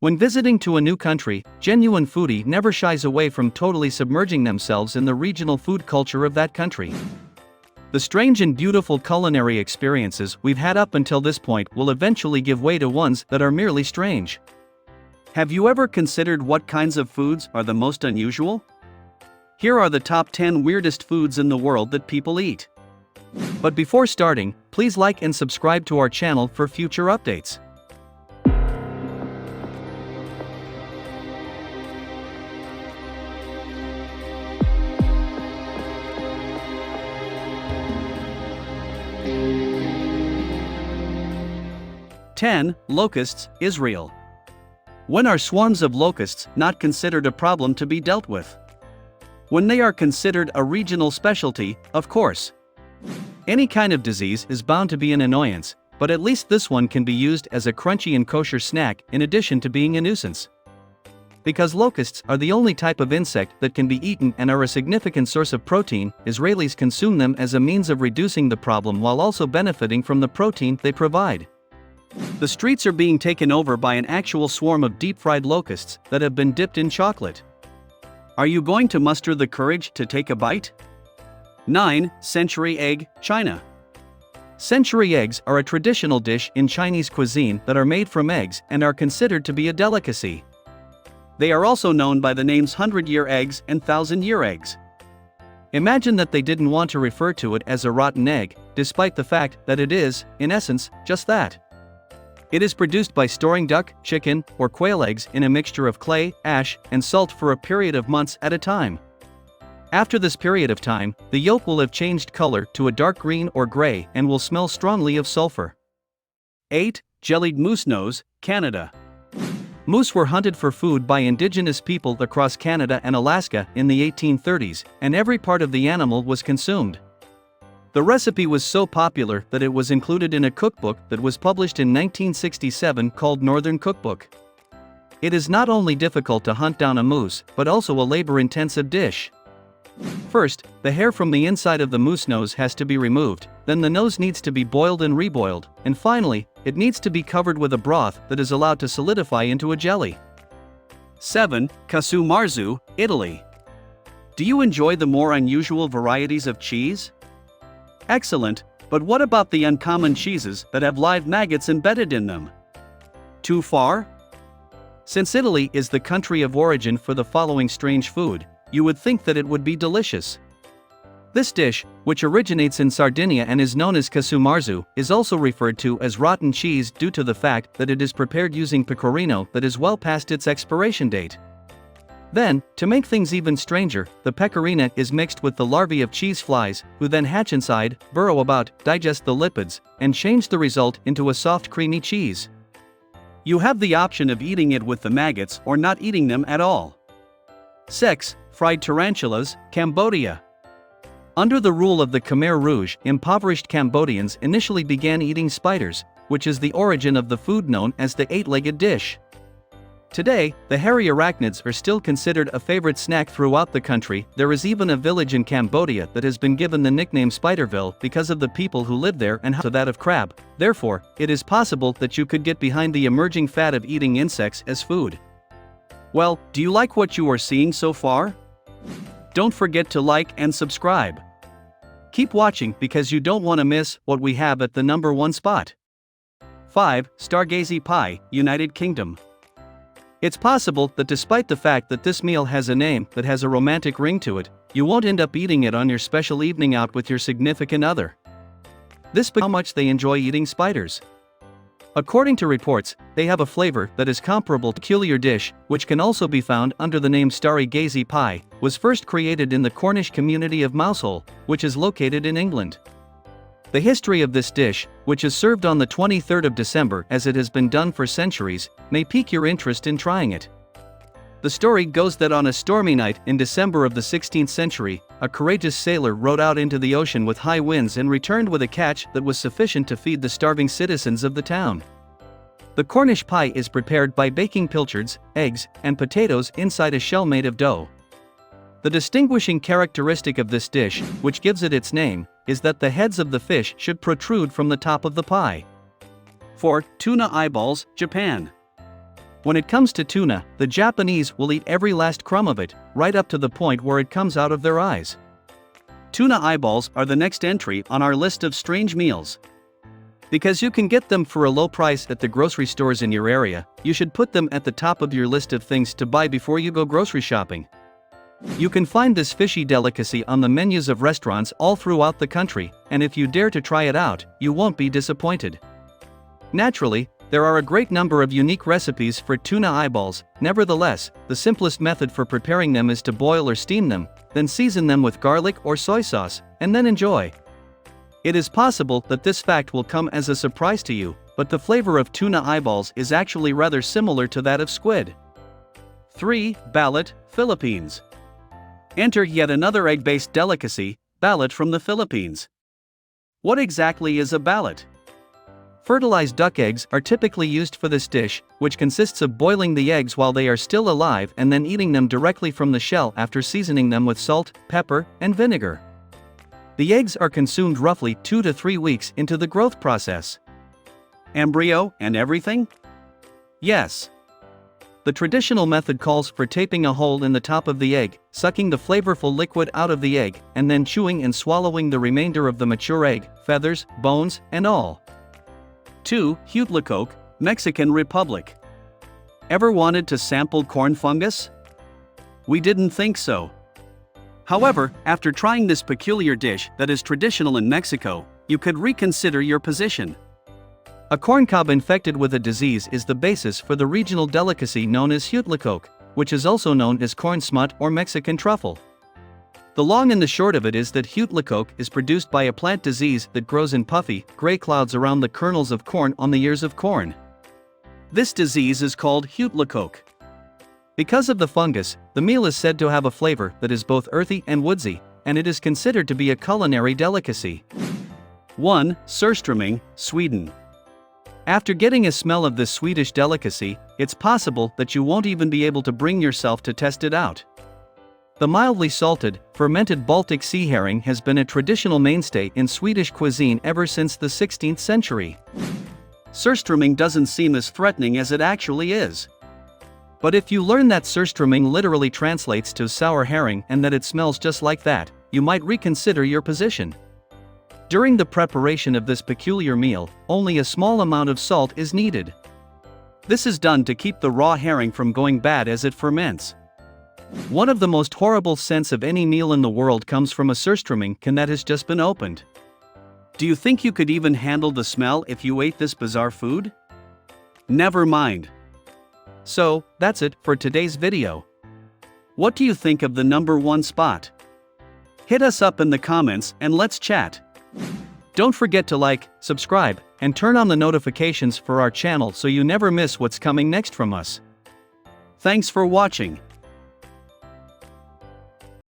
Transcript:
When visiting to a new country, genuine foodie never shies away from totally submerging themselves in the regional food culture of that country. The strange and beautiful culinary experiences we've had up until this point will eventually give way to ones that are merely strange. Have you ever considered what kinds of foods are the most unusual? Here are the top 10 weirdest foods in the world that people eat. But before starting, please like and subscribe to our channel for future updates. Locusts, Israel. When are swarms of locusts not considered a problem to be dealt with? When they are considered a regional specialty, of course. Any kind of disease is bound to be an annoyance, but at least this one can be used as a crunchy and kosher snack in addition to being a nuisance. Because locusts are the only type of insect that can be eaten and are a significant source of protein, Israelis consume them as a means of reducing the problem while also benefiting from the protein they provide. The streets are being taken over by an actual swarm of deep-fried locusts that have been dipped in chocolate. Are you going to muster the courage to take a bite? 9. Century egg, China. Century eggs are a traditional dish in Chinese cuisine that are made from eggs and are considered to be a delicacy. They are also known by the names 100-year eggs and 1000-year eggs. Imagine that they didn't want to refer to it as a rotten egg, despite the fact that it is, in essence, just that. It is produced by storing duck, chicken, or quail eggs in a mixture of clay, ash, and salt for a period of months at a time. After this period of time, the yolk will have changed color to a dark green or gray and will smell strongly of sulfur. 8. Jellied moose nose, Canada. Moose were hunted for food by indigenous people across Canada and Alaska in the 1830s, and every part of the animal was consumed. The recipe was so popular that it was included in a cookbook that was published in 1967 called Northern Cookbook. It is not only difficult to hunt down a moose, but also a labor-intensive dish. First, the hair from the inside of the moose nose has to be removed, then the nose needs to be boiled and reboiled, and finally, it needs to be covered with a broth that is allowed to solidify into a jelly. 7. Kasumarzu, Italy. Do you enjoy the more unusual varieties of cheese? Excellent, but what about the uncommon cheeses that have live maggots embedded in them? Too far? Since Italy is the country of origin for the following strange food, you would think that it would be delicious. This dish, which originates in Sardinia and is known as Kasumarzu, is also referred to as rotten cheese due to the fact that it is prepared using pecorino that is well past its expiration date. Then, to make things even stranger, the pecorino is mixed with the larvae of cheese flies, who then hatch inside, burrow about, digest the lipids, and change the result into a soft creamy cheese. You have the option of eating it with the maggots or not eating them at all. 6. Fried tarantulas, Cambodia. Under the rule of the Khmer Rouge, impoverished Cambodians initially began eating spiders, which is the origin of the food known as the eight-legged dish. Today, the hairy arachnids are still considered a favorite snack throughout the country. There is even a village in Cambodia that has been given the nickname Spiderville because of the people who live there and to that of crab. Therefore, it is possible that you could get behind the emerging fad of eating insects as food. Well, do you like what you are seeing so far? Don't forget to like and subscribe. Keep watching because you don't want to miss what we have at the number 1 spot. 5. Stargazy pie, United Kingdom. It's possible that despite the fact that this meal has a name that has a romantic ring to it, you won't end up eating it on your special evening out with your significant other. This is how much they enjoy eating spiders. According to reports, they have a flavor that is comparable to a peculiar dish, which can also be found under the name Stargazy pie, was first created in the Cornish community of Mousehole, which is located in England. The history of this dish, which is served on the 23rd of December as it has been done for centuries, may pique your interest in trying it. The story goes that on a stormy night in December of the 16th century, a courageous sailor rowed out into the ocean with high winds and returned with a catch that was sufficient to feed the starving citizens of the town. The Cornish pie is prepared by baking pilchards, eggs, and potatoes inside a shell made of dough. The distinguishing characteristic of this dish, which gives it its name, is that the heads of the fish should protrude from the top of the pie. 4. Tuna eyeballs, Japan. When it comes to tuna, the Japanese will eat every last crumb of it, right up to the point where it comes out of their eyes. Tuna eyeballs are the next entry on our list of strange meals. Because you can get them for a low price at the grocery stores in your area, you should put them at the top of your list of things to buy before you go grocery shopping. You can find this fishy delicacy on the menus of restaurants all throughout the country, and if you dare to try it out, you won't be disappointed. Naturally, there are a great number of unique recipes for tuna eyeballs. Nevertheless, the simplest method for preparing them is to boil or steam them, then season them with garlic or soy sauce, and then enjoy. It is possible that this fact will come as a surprise to you, but the flavor of tuna eyeballs is actually rather similar to that of squid. 3. Ballot Philippines. Enter yet another egg-based delicacy, ballot from the Philippines. What exactly is a ballot? Fertilized duck eggs are typically used for this dish, which consists of boiling the eggs while they are still alive and then eating them directly from the shell after seasoning them with salt, pepper, and vinegar. The eggs are consumed roughly 2 to 3 weeks into the growth process. Embryo and everything? Yes. The traditional method calls for taping a hole in the top of the egg, sucking the flavorful liquid out of the egg, and then chewing and swallowing the remainder of the mature egg, feathers, bones, and all. 2. Hudlaco, Mexican Republic. Ever wanted to sample corn fungus? We didn't think so. However, after trying this peculiar dish that is traditional in Mexico, you could reconsider your position. A corncob infected with a disease is the basis for the regional delicacy known as hudlaco, which is also known as corn smut or Mexican truffle. The long and the short of it is that hudlaco is produced by a plant disease that grows in puffy, gray clouds around the kernels of corn on the ears of corn. This disease is called hudlaco. Because of the fungus, the meal is said to have a flavor that is both earthy and woodsy, and it is considered to be a culinary delicacy. 1. Surströmming, Sweden. After getting a smell of this Swedish delicacy, it's possible that you won't even be able to bring yourself to test it out. The mildly salted, fermented Baltic sea herring has been a traditional mainstay in Swedish cuisine ever since the 16th century. Surströmming doesn't seem as threatening as it actually is. But if you learn that surströmming literally translates to sour herring and that it smells just like that, you might reconsider your position. During the preparation of this peculiar meal, only a small amount of salt is needed. This is done to keep the raw herring from going bad as it ferments. One of the most horrible scents of any meal in the world comes from a surströmming can that has just been opened. Do you think you could even handle the smell if you ate this bizarre food? Never mind. So, that's it for today's video. What do you think of the number 1 spot? Hit us up in the comments and let's chat. Don't forget to like, subscribe, and turn on the notifications for our channel so you never miss what's coming next from us. Thanks for watching.